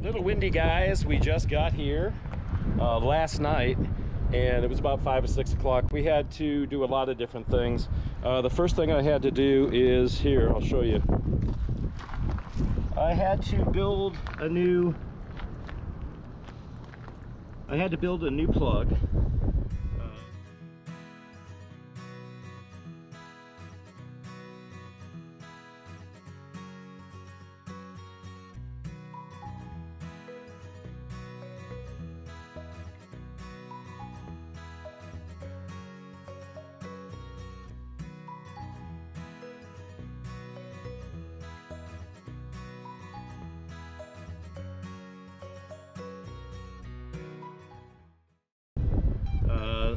Little windy, guys. We just got here last night, and it was about 5 or 6 o'clock. We had to do a lot of different things. The first thing I had to do is here. I'll show you. I had to build a new plug.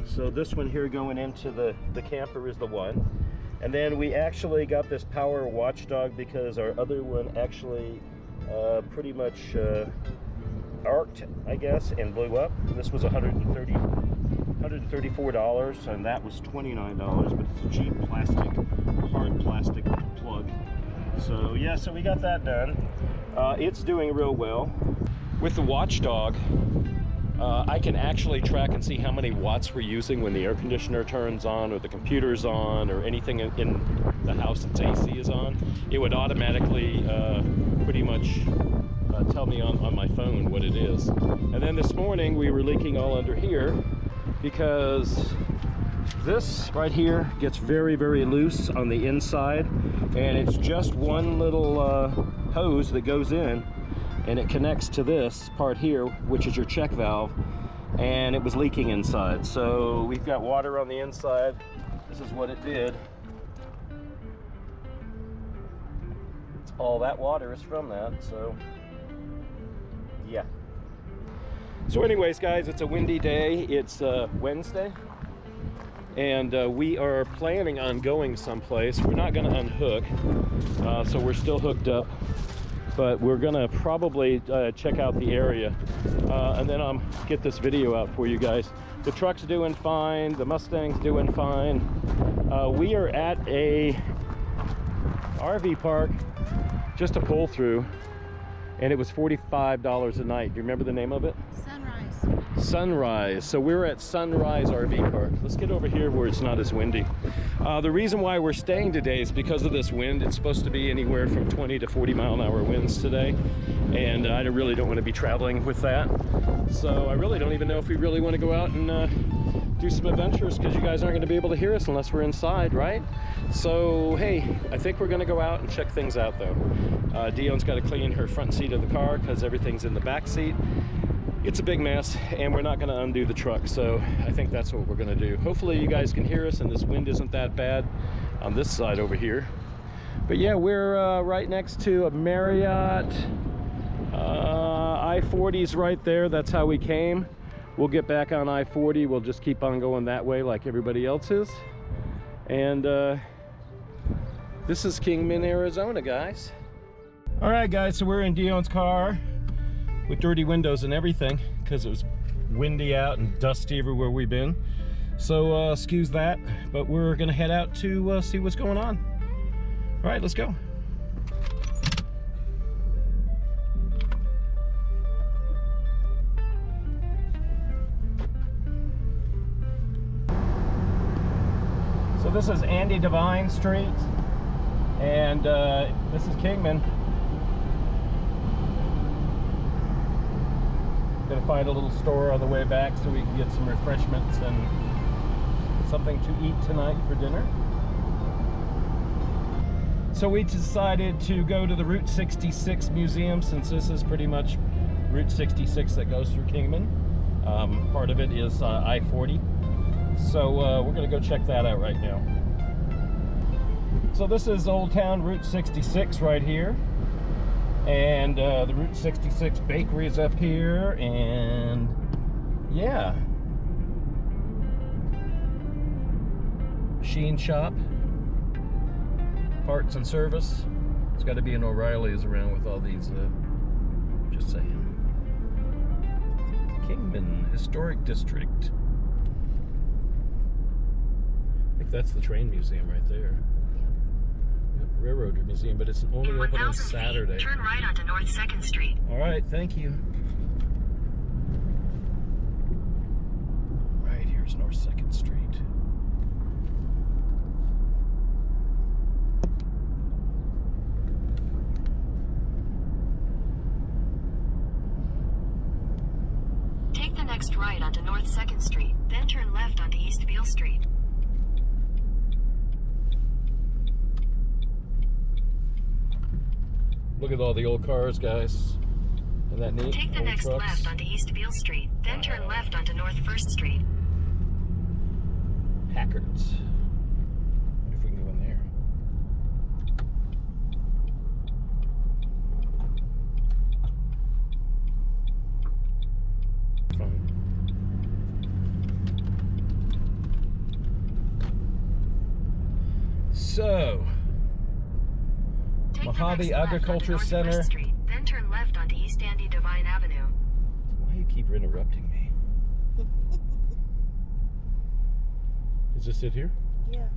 So this one here going into the camper is the one. And then we actually got this power watchdog because our other one actually pretty much arced, I guess, and blew up. This was $134, and that was $29, but it's a cheap plastic, hard plastic plug. So yeah, so we got that done. It's doing real well. With the watchdog, I can actually track and see how many watts we're using when the air conditioner turns on, or the computer's on, or anything in the house that's AC is on. It would automatically pretty much tell me on my phone what it is. And then this morning we were leaking all under here because this right here gets very, very loose on the inside, and it's just one little hose that goes in, and it connects to this part here, which is your check valve, and it was leaking inside. So we've got water on the inside. This is what it did. All that water is from that, so yeah. So anyways, guys, it's a windy day. It's Wednesday, and we are planning on going someplace. We're not gonna unhook, so we're still hooked up. But we're gonna probably check out the area, and then I'll get this video out for you guys. The truck's doing fine, the Mustang's doing fine. We are at a RV park, just a pull through, and it was $45 a night. Do you remember the name of it? Sunrise. So we're at Sunrise RV Park. Let's get over here where it's not as windy. The reason why we're staying today is because of this wind. It's supposed to be anywhere from 20 to 40 mile-an-hour winds today, and I really don't want to be traveling with that. So I really don't even know if we really want to go out and do some adventures, because you guys aren't going to be able to hear us unless we're inside, right? So hey, I think we're going to go out and check things out though. Dion's got to clean her front seat of the car because everything's in the back seat. It's a big mess, and we're not going to undo the truck, so I think that's what we're going to do. Hopefully you guys can hear us and this wind isn't that bad on this side over here. But yeah, we're right next to a Marriott. I-40's right there. That's how we came. We'll get back on I-40. We'll just keep on going that way like everybody else is. And this is Kingman, Arizona, guys. All right, guys, so we're in Dion's car with dirty windows and everything because it was windy out and dusty everywhere we've been. So excuse that, but we're gonna head out to see what's going on. All right, let's go. So this is Andy Devine Street, and this is Kingman. Gonna find a little store on the way back so we can get some refreshments and something to eat tonight for dinner. So we decided to go to the Route 66 Museum, since this is pretty much Route 66 that goes through Kingman. Part of it is I-40. So we're gonna go check that out right now. So this is Old Town Route 66 right here. And the Route 66 bakery is up here, and yeah. Machine shop, parts and service. It's got to be an O'Reilly's around with all these, just saying. Kingman Historic District. I think that's the train museum right there. Yep. Railroad Museum, but it's only In open on 1,000 Saturday. feet, turn right onto North 2nd Street. All right, thank you. Right, here's North 2nd Street. Take the next right onto North 2nd Street, then turn left onto East Beale Street. Look at all the old cars, guys. Isn't that neat? Take the Old next trucks. left onto East Beale Street, then turn left onto North 1st Street. Packards. What if we can go in there? Fine. So, Take the Mojave next left Agriculture onto North Center. 1st Street, then turn left onto East Andy Devine Avenue. Why do you keep interrupting me? Is this it here? Yeah.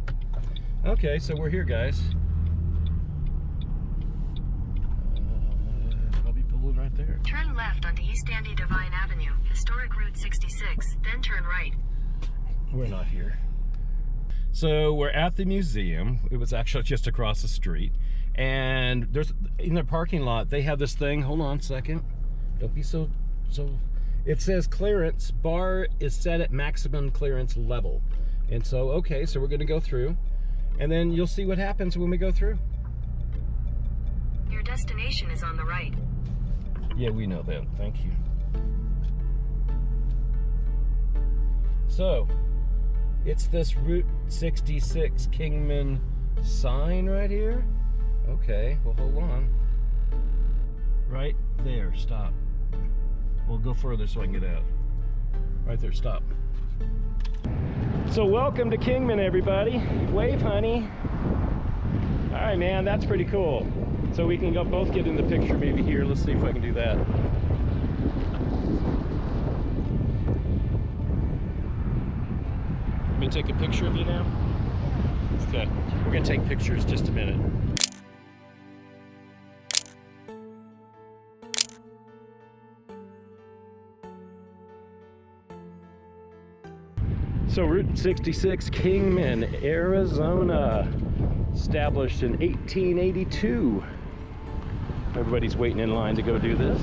Okay, so we're here, guys. I'll be pulling right there. Turn left onto East Andy Devine Avenue, historic Route 66, then turn right. We're not here. So we're at the museum. It was actually just across the street. And there's, in their parking lot, they have this thing. Hold on a second. Don't be so. It says clearance. Bar is set at maximum clearance level. And so, okay, so we're going to go through. And then you'll see what happens when we go through. Your destination is on the right. Yeah, we know that. Thank you. So, it's this Route 66 Kingman sign right here. Okay, well, hold on. Right there, stop. We'll go further so I can get out. Right there, stop. So welcome to Kingman, everybody. Wave, honey. All right, man, that's pretty cool. So we can go both get in the picture maybe here. Let's see if I can do that. Let me take a picture of you now. Okay, we're gonna take pictures just a minute. So Route 66, Kingman, Arizona, established in 1882. Everybody's waiting in line to go do this.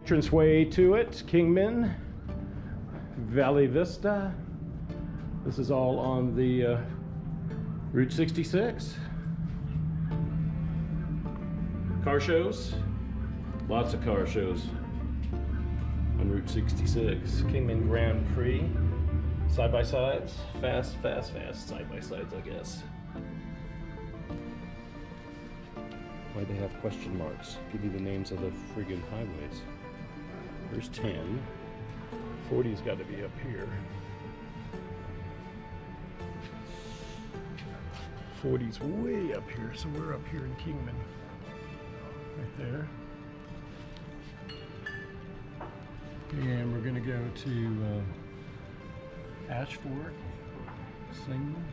Entranceway to it, Kingman, Valley Vista. This is all on the Route 66. Car shows, lots of car shows on Route 66. Kingman Grand Prix, side-by-sides, fast side-by-sides, I guess. Why they have question marks? Give you the names of the friggin' highways. There's 10. 40's got to be up here. 40's way up here, so we're up here in Kingman. Right there. And we're gonna go to Ashford, Singman,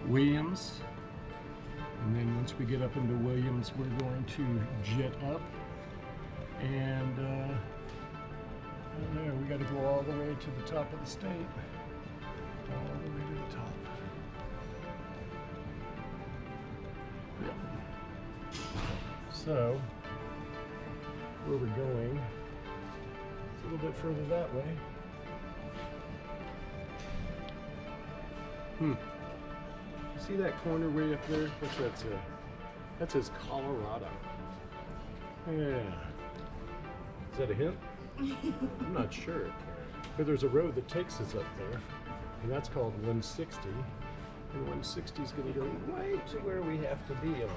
Williams. And then once we get up into Williams, we're going to jet up. And I don't know, we gotta go all the way to the top of the state. All the way to the top. So, where we're going, it's a little bit further that way. See that corner way up there? What's that say? That says Colorado. Yeah. Is that a hint? I'm not sure. But there's a road that takes us up there, and that's called 160. And 160 is going to go right to where we have to be on.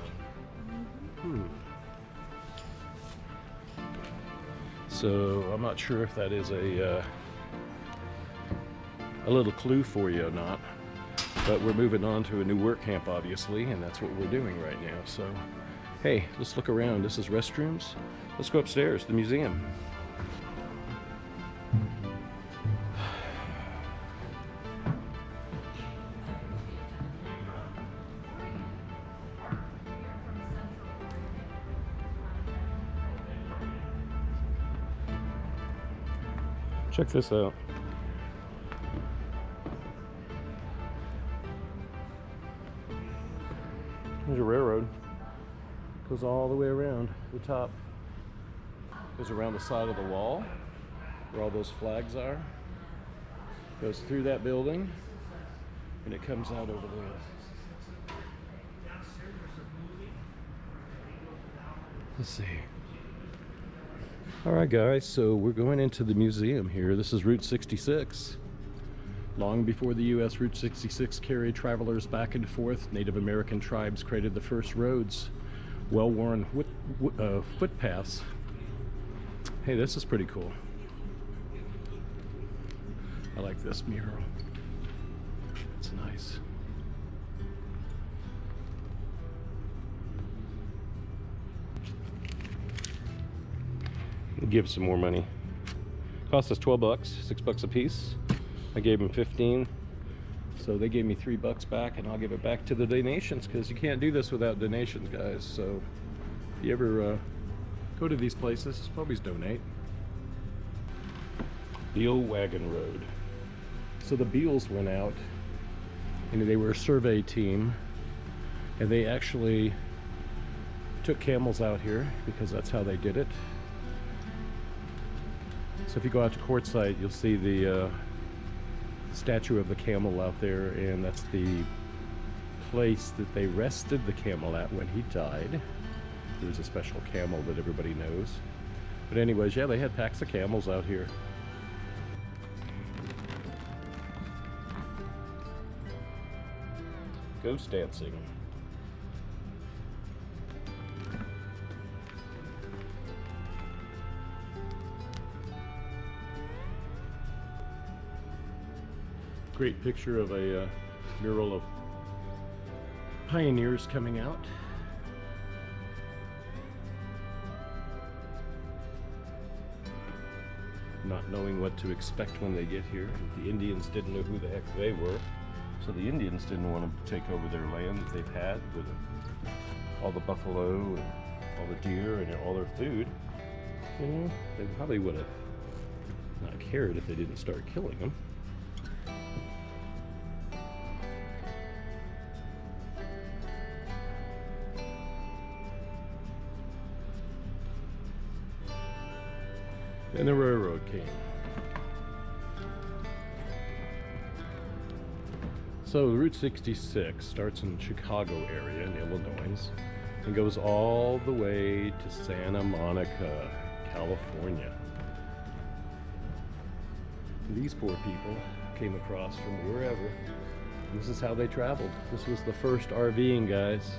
So I'm not sure if that is a little clue for you or not. But we're moving on to a new work camp, obviously, and that's what we're doing right now. So, hey, let's look around. This is restrooms. Let's go upstairs, the museum. Check this out. There's a railroad. Goes all the way around the top. Goes around the side of the wall where all those flags are. Goes through that building and it comes out over there. Let's see. Alright guys, so we're going into the museum here. This is Route 66. Long before the U.S., Route 66 carried travelers back and forth. Native American tribes created the first roads, well-worn footpaths. Hey, this is pretty cool. I like this mural. It's nice. Give some more money. Cost us 12 bucks, $6 a piece. I gave them 15, so they gave me $3 back, and I'll give it back to the donations because you can't do this without donations, guys. So if you ever go to these places, always donate. Beal Wagon Road. So the Beals went out, and they were a survey team, and they actually took camels out here because that's how they did it. So if you go out to Quartzsite, you'll see the statue of the camel out there, and that's the place that they rested the camel at when he died. There's a special camel that everybody knows. But anyways, yeah, they had packs of camels out here. Ghost dancing. Great picture of a mural of pioneers coming out. Not knowing what to expect when they get here. The Indians didn't know who the heck they were, so the Indians didn't want to take over their land that they've had with all the buffalo and all the deer and all their food. You know, they probably would have not cared if they didn't start killing them. And the railroad came. So Route 66 starts in Chicago area in Illinois and goes all the way to Santa Monica, California. These poor people came across from wherever. This is how they traveled. This was the first RVing, guys.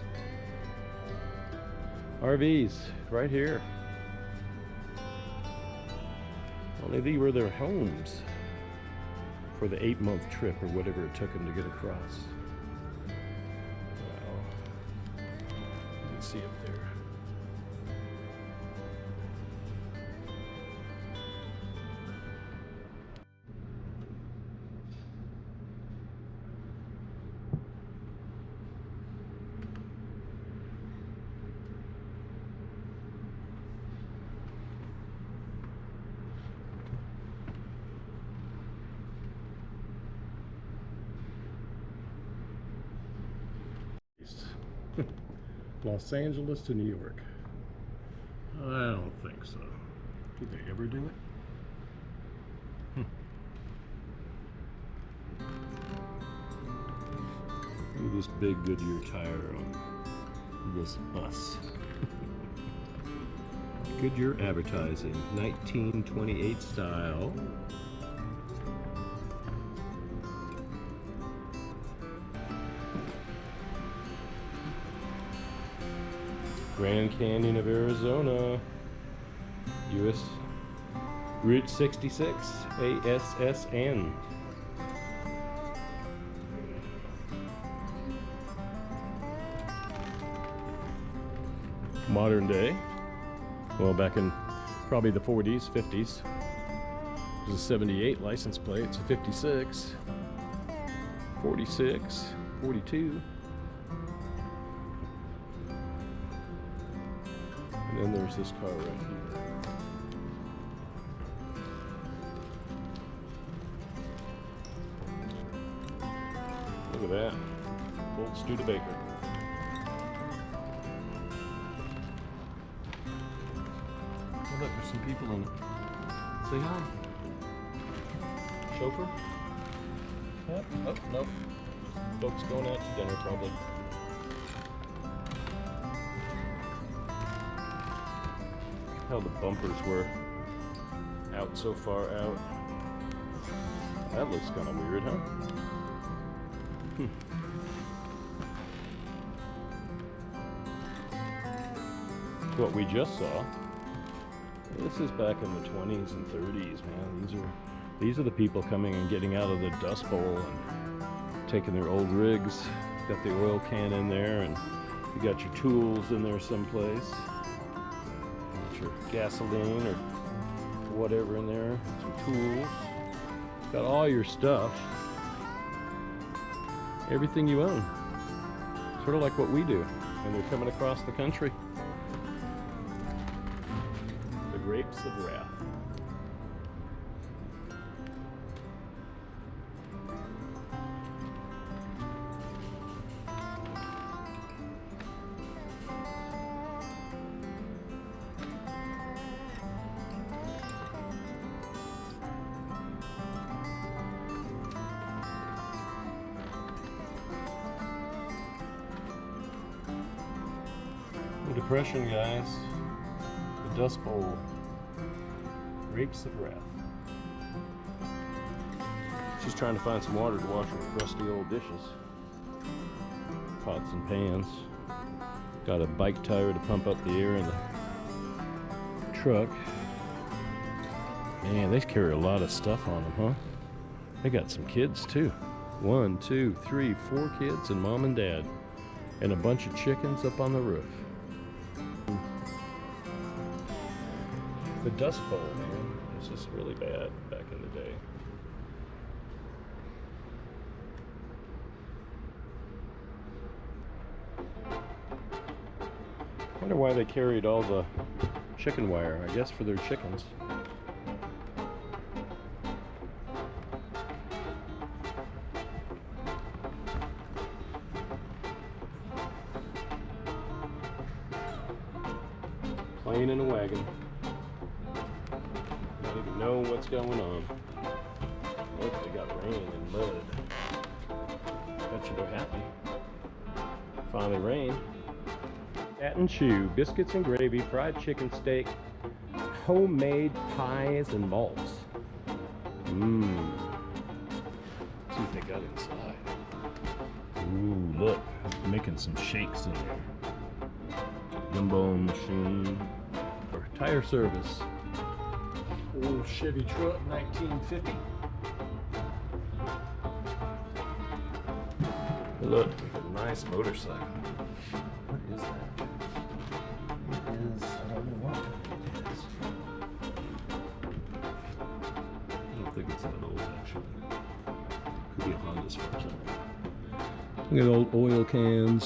RVs right here. Only these were their homes for the 8-month trip or whatever it took them to get across. Wow. You can see up there. Los Angeles to New York. I don't think so. Did they ever do it? Look at this big Goodyear tire on this bus. Goodyear advertising, 1928 style. Grand Canyon of Arizona, US Route 66, ASSN. modern day. Well, back in probably the 40s, 50s. It was a 78 license plate. It's a 56, 46, 42. And then there's this car right here. Look at that. Old Studebaker. Oh, look, there's some people in it. Say hi. Chauffeur? Yep. Oh, nope. Folks going out to dinner, probably. How the bumpers were out so far out. That looks kind of weird, huh? What we just saw. This is back in the 20s and 30s, man. These are the people coming and getting out of the Dust Bowl and taking their old rigs. Got the oil can in there, and you got your tools in there someplace. Got your gasoline or whatever in there. Some tools. Got all your stuff. Everything you own. Sort of like what we do. And they're coming across the country. The grapes of wrath. Depression, guys. The Dust Bowl. Grapes of wrath. She's trying to find some water to wash her crusty old dishes. Pots and pans. Got a bike tire to pump up the air in the truck. Man, they carry a lot of stuff on them, huh? They got some kids too. 1, 2, 3, 4 kids and mom and dad. And a bunch of chickens up on the roof. The Dust Bowl, man, it's just really bad back in the day. I wonder why they carried all the chicken wire, I guess for their chickens. Plane in a wagon. Not even know what's going on. Look, they got rain and mud. Bet you they're happy. Finally rain. Cat and chew, biscuits and gravy, fried chicken steak, homemade pies and malts. Mmm. See what they got inside. Ooh, look, making some shakes in there. Gumbo machine. Or tire service. Old Chevy truck, 1950. Look, a nice motorcycle. What is that? It is, I don't know what it is. I don't think it's that old, actually. Could be a Honda as far as I know. Look at old oil cans.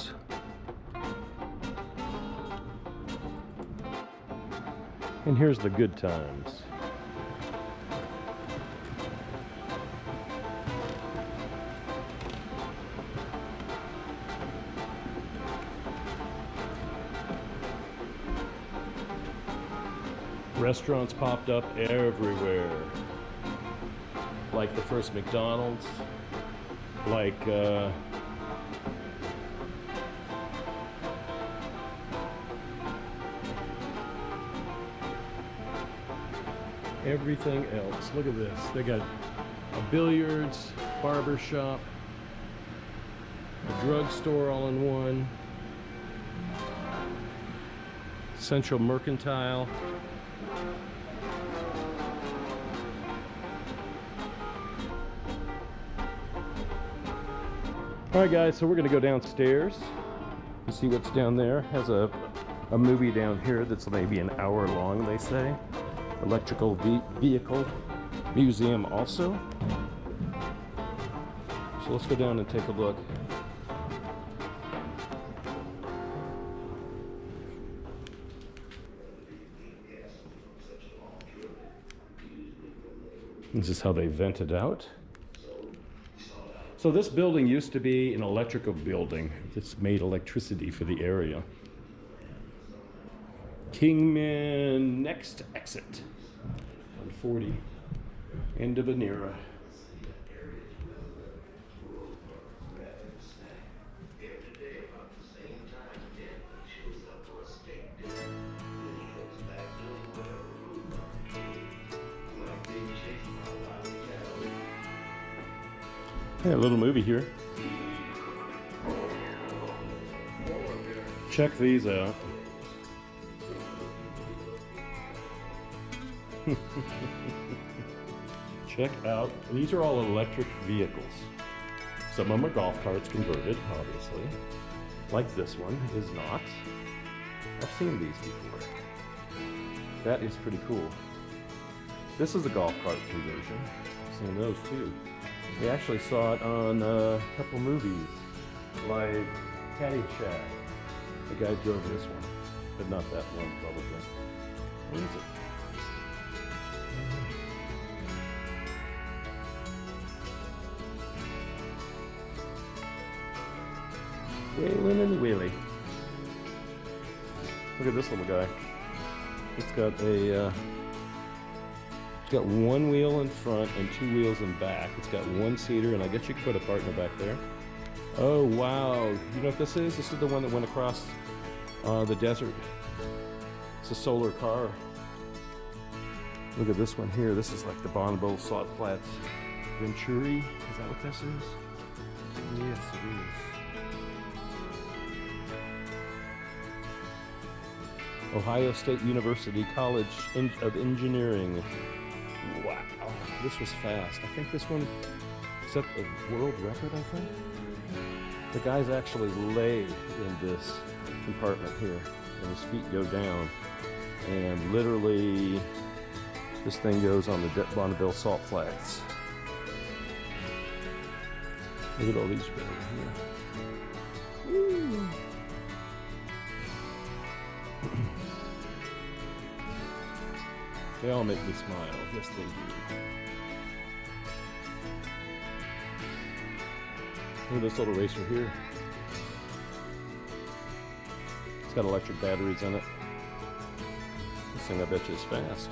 And here's the good times. Restaurants popped up everywhere. Like the first McDonald's, like everything else. Look at this. They got a billiards, barber shop, a drugstore all in one, Central Mercantile. All right, guys, so we're gonna go downstairs and see what's down there. Has a a movie down here that's maybe an hour long, they say. Electrical vehicle museum also. So let's go down and take a look. This is how they vent it out. So this building used to be an electrical building that's made electricity for the area. Kingman next exit on 40, end of an era. Hey, a little movie here. Check these out. Check out, these are all electric vehicles. Some of them are golf carts converted, obviously. Like this one is not. I've seen these before. That is pretty cool. This is a golf cart conversion. I've seen those too. We actually saw it on a couple movies, like Caddyshack. The guy drove this one, but not that one probably. What is it? Waylon and Willie. Look at this little guy. It's got one wheel in front and two wheels in back. It's got one seater, and I guess you could put a partner back there. Oh wow! You know what this is? This is the one that went across the desert. It's a solar car. Look at this one here. This is like the Bonneville Salt Flats Venturi. Is that what this is? Yes, it is. Ohio State University College of Engineering. Wow, this was fast. I think this one set the world record, I think. The guys actually lay in this compartment here, and his feet go down. And literally, this thing goes on the Bonneville Salt Flats. Look at all these guys here. Woo. They all make me smile. Yes, they do. Look at this little racer here. It's got electric batteries in it. This thing, I bet you, is fast.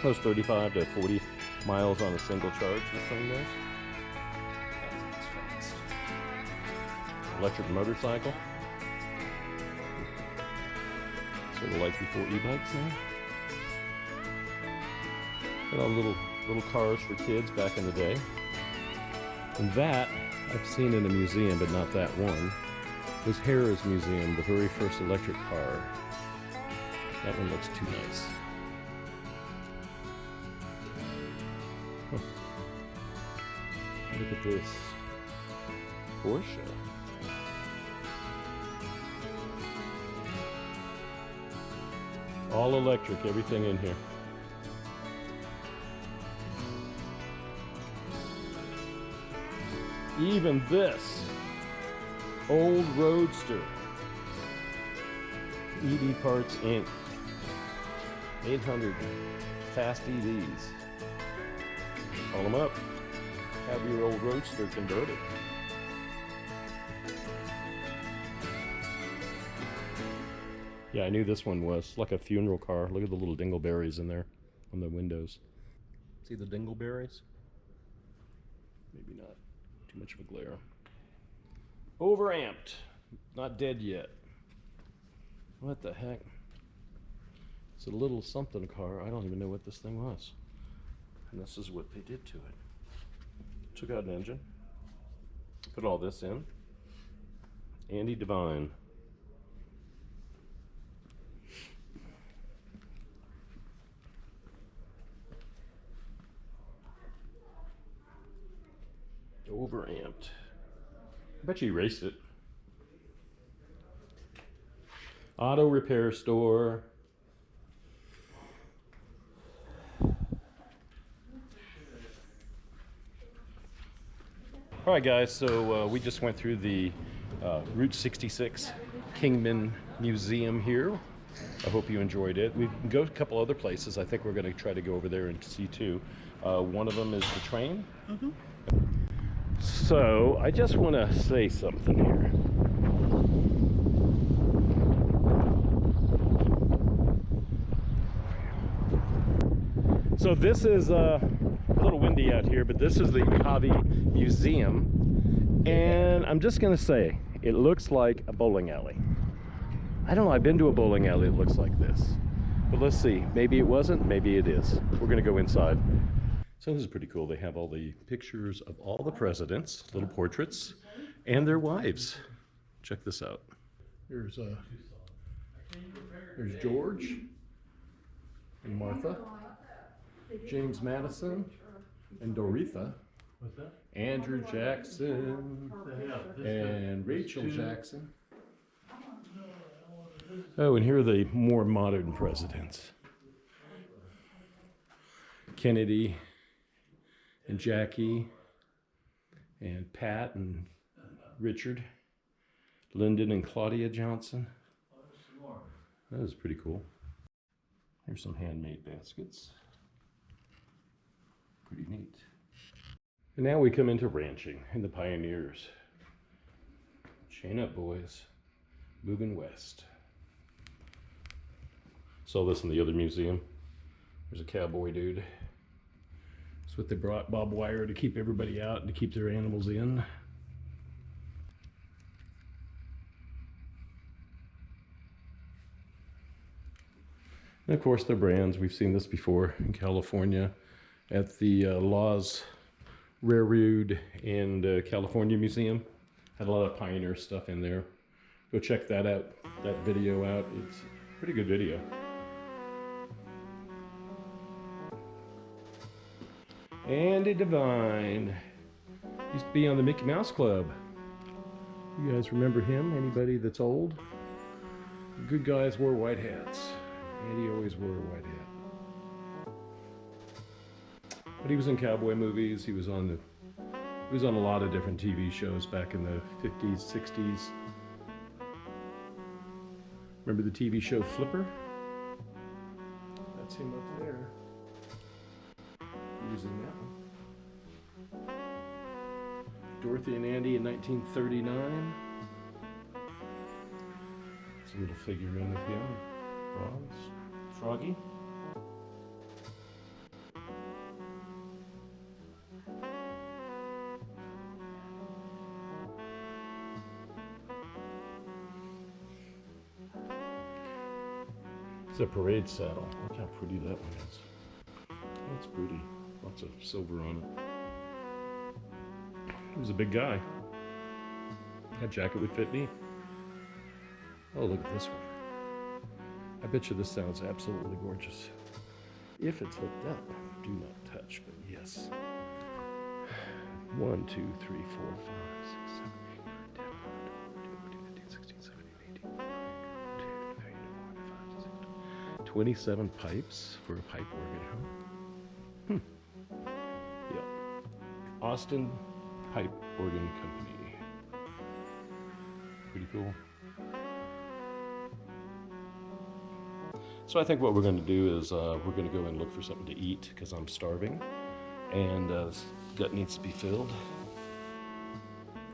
Goes 35 to 40 miles on a single charge, this thing does. Electric motorcycle. Sort of like before e-bikes now. And all little cars for kids back in the day. And that I've seen in a museum, but not that one. It was Harrah's Museum, the very first electric car. That one looks too nice. Huh. Look at this. Porsche. All electric, everything in here. Even this old Roadster. EV Parts Inc. 800 fast EVs. Call them up. Have your old Roadster converted. Yeah, I knew this one was like a funeral car. Look at the little dingleberries in there on the windows. See the dingleberries? Maybe not. Too much of a glare. Overamped. Not dead yet. What the heck? It's a little something car. I don't even know what this thing was. And this is what they did to it. Took out an engine. Put all this in. Andy Devine. bet you erased it. Auto repair store. All right, guys, so we just went through the Route 66 Kingman Museum here. I hope you enjoyed it. We can go to a couple other places. I think we're going to try to go over there and see too. One of them is the train. Mm-hmm. So I just want to say something here. So this is a little windy out here, but this is the Mojave Museum, and I'm just gonna say it looks like a bowling alley. I don't know, I've been to a bowling alley that looks like this, but let's see, maybe it wasn't, maybe it is. We're gonna go inside. So this is pretty cool. They have all the pictures of all the presidents, little portraits, and their wives. Check this out. There's George and Martha, James Madison and Doretha, Andrew Jackson and Rachel Jackson. Oh, and here are the more modern presidents. Kennedy and Jackie and Pat and Richard, Lyndon and Claudia Johnson. That was pretty cool. Here's some handmade baskets. Pretty neat. And now we come into ranching and the pioneers. Chain up, boys. Moving west. Saw this in the other museum. There's a cowboy dude. That's what they brought, barbed wire to keep everybody out and to keep their animals in. And of course their brands. We've seen this before in California at the Laws Railroad and California Museum. Had a lot of pioneer stuff in there. Go check that out, that video out. It's a pretty good video. Andy Devine used to be on the Mickey Mouse Club. You guys remember him? Anybody that's old? The good guys wore white hats. Andy always wore a white hat. But he was in cowboy movies. He was on a lot of different TV shows back in the 50s, 60s. Remember the TV show Flipper? That's him up there. He was in that one. Dorothy and Andy in 1939. It's a little figurine of him. Frogs. Froggy. It's a parade saddle. Look how pretty that one is. That's pretty. Lots of silver on it. He was a big guy. That jacket would fit me. Oh, look at this one. I bet you this sounds absolutely gorgeous. If it's hooked up, do not touch, but yes. 1, 2, 3, 4, 5, 6, 7, 8, 9, 10, 11, 12, 13, 14, 15, 16, 17, 18, 19, 20, 21, 22, 23, 24, 25, 26, 27 pipes for a pipe organ, huh? Yep. Austin Pipe Organ Company. Pretty cool. So I think what we're going to do is we're going to go and look for something to eat because I'm starving and this gut needs to be filled.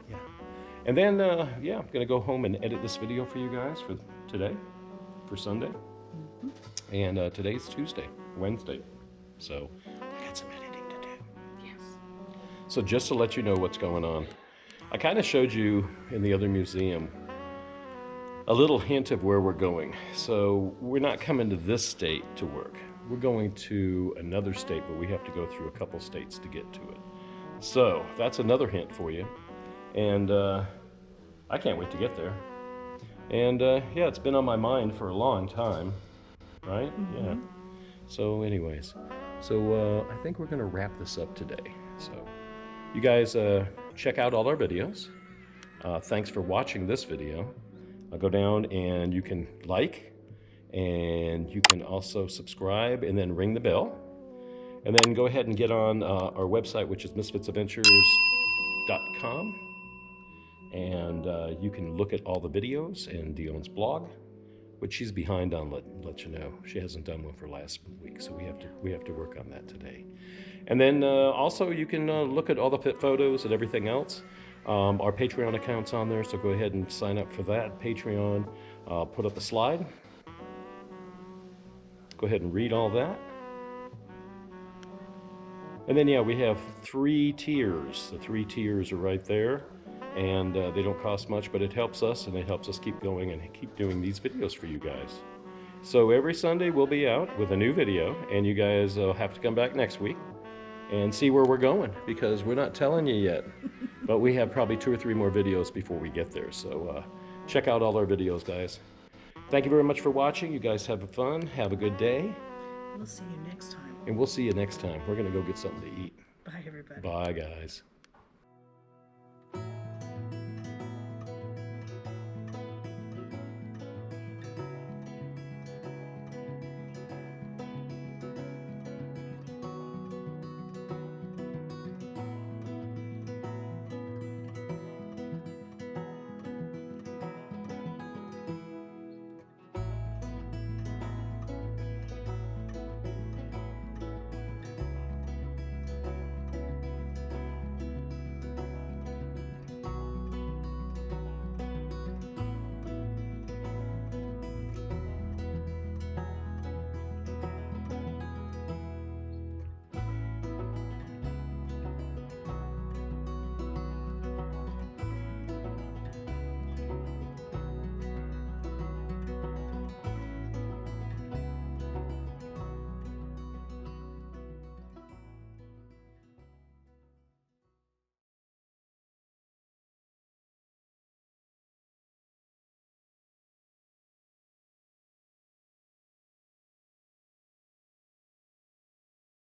Yeah. And then, yeah, I'm going to go home and edit this video for you guys for today, for Sunday. Mm-hmm. And today's Wednesday. So I got some editing to do. Yes. So just to let you know what's going on, I kind of showed you in the other museum a little hint of where we're going. So we're not coming to this state to work. We're going to another state, but we have to go through a couple states to get to it. So that's another hint for you. And I can't wait to get there. And yeah, it's been on my mind for a long time, right? Mm-hmm. Yeah. So anyways, so I think we're gonna wrap this up today. So you guys check out all our videos. Thanks for watching this video. I'll go down and you can like, and you can also subscribe and then ring the bell. And then go ahead and get on our website, which is misfitsadventures.com. And you can look at all the videos and Dion's blog, which she's behind on, let you know. She hasn't done one for last week, so we have to work on that today. And then also you can look at all the pet photos and everything else. Our Patreon account's on there, so go ahead and sign up for that. Patreon, put up a slide. Go ahead and read all that. And then, yeah, we have 3 tiers. The 3 tiers are right there, and they don't cost much, but it helps us, and it helps us keep going and keep doing these videos for you guys. So every Sunday we'll be out with a new video, and you guys will have to come back next week and see where we're going, because we're not telling you yet. But we have probably 2 or 3 more videos before we get there, so check out all our videos, guys. Thank you very much for watching. You guys have fun. Have a good day. We'll see you next time. And we'll see you next time. We're going to go get something to eat. Bye, everybody. Bye, guys.